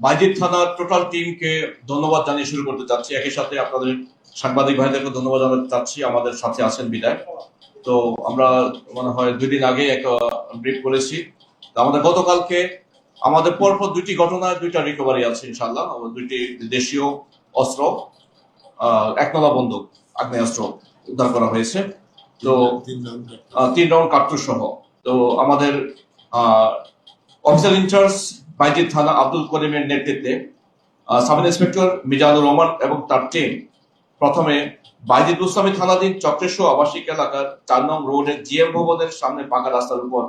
বাইজিদ থানার টোটাল টিমকে ধন্যবাদ জানিয়ে শুরু করতে চাচ্ছি। একই সাথে আপনাদের সাংবাদিক ভাইদেরকে ধন্যবাদ জানাতে চাচ্ছি, আমাদের সাথে আছেন বিদায়। তো আমরা মনে হয় 2 দিন আগে একটা ব্রিফ করেছি। আমাদের গতকালকে আমাদের পরপর 2টি ঘটনায় 2টা রিকভারি আছে ইনশাআল্লাহ। 2টি দেশীয় অস্ত্র, 1 বন্দুক, আগ্নেয়াস্ত্র উদ্ধার করা হয়েছে। তো 3 রাউন্ড কার্তুজ সহ। তো আমাদের অফিসার ইনচার্জ বাইজিদ থানা আব্দুল করিমের নেতৃত্বে সাব ইন্সপেক্টর মিজানুর রহমান এবং তার টিম প্রথমে বাইজিদ বুস্তামি থানাধীন চক্রেশ্বর আবাসিক এলাকার 4 নং রোডের জিএম ভবনের সামনে পাকা রাস্তার উপর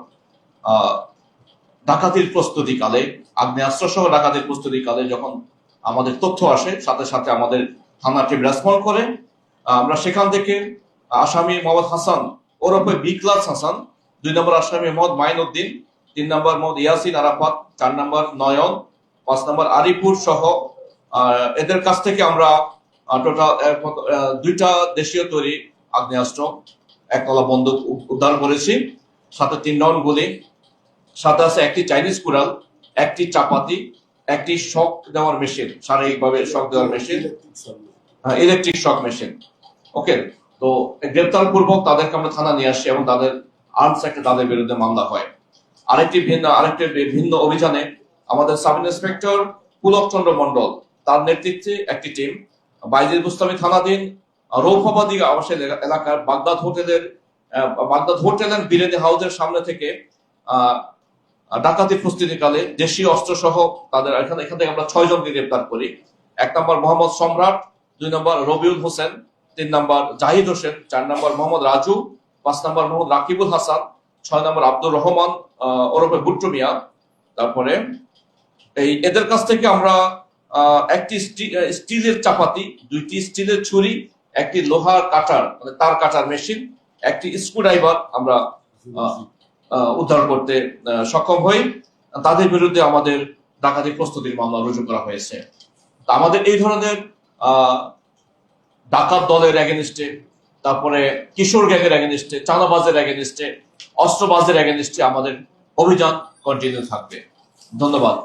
ডাকাতির প্রস্তুতিকালে, আগ্নেয়াস্ত্র সহ ডাকাতির প্রস্তুতিকালে যখন আমাদের তথ্য আসে, সাথে সাথে আমাদের থানা টিম রেসপন্ড করে। আমরা সেখান থেকে আসামি মোহাম্মদ হাসান ওরফে বি ক্লাস হাসান, 2 নম্বর আসামি মোহাম্মদ মাইনউদ্দিন, 3 নম্বর মোহাম্মদ ইয়াসিন আরাফাত, 4 নম্বর নয়ন, 5 নম্বর আরিপুর সহ এদের কাছ থেকে আমরা টোটাল 2টা দেশীয় তৈরি আগ্নেয়াস্ত্র, 1 বন্দুক উদ্ধার করেছি, সাথে 3 রাউন্ড গুলি, সাথে আছে 1টি চাইনিজ কুড়াল, 1টি চাপাতি, 1টি শক দেওয়ার মেশিন, শারীরিকভাবে শক দেওয়ার মেশিন, ইলেকট্রিক শক মেশিন। ওকে, তো গ্রেপ্তার পূর্বক তাদেরকে আমরা থানা নিয়ে আসি এবং তাদের আর্মস একটা তাদের বিরুদ্ধে মামলা হয়। আরেকটি ভিন্ন অভিযানে আমাদের সাব ইন্সপেক্টর পুলক চন্দ্র মন্ডল, তার নেতৃত্বে একটি টিম বাইজিদ বুস্তামি থানাধীন রৌফাবাদী আবাসিক এলাকার বাগদাদ হোটেল এন্ড বিরিয়ানি হাউসের সামনে থেকে ডাকাতি প্রস্তুতিকালে দেশীয় অস্ত্র সহ তাদের এখান থেকে আমরা 6 জনকে গ্রেপ্তার করি। 1 নম্বর মোহাম্মদ সম্রাট, 2 নম্বর রবিউল হোসেন, 3 নম্বর জাহিদ হোসেন, 4 নম্বর মোহাম্মদ রাজু, 5 নম্বর মোহাম্মদ রাকিবুল হাসান, 6 নম্বর আব্দুর রহমান ওরফে বুট্টু মিয়া। তারপরে এদের কাছ থেকে আমরা 1টি স্টিলের চাপাতি, 2টি স্টিলের ছুরি, 1টি লোহার কাটার মানে তার কাটার মেশিন, 1টি স্ক্রুড্রাইভার আমরা উদ্ধার করতে সক্ষম হই। তাদের বিরুদ্ধে আমাদের ডাকাতি প্রস্তুতির মামলা রুজু করা হয়েছে। আমাদের এই ধরনের ডাকাত দলের এগেনিস্টে, তারপরে কিশোর গ্যাংয়ের এগেনিস্টে, চাঁদাবাজের এগেনিস্টে, অস্ত্রবাজের এগেনিস্টে আমাদের অভিযান কন্টিনিউ থাকবে। ধন্যবাদ।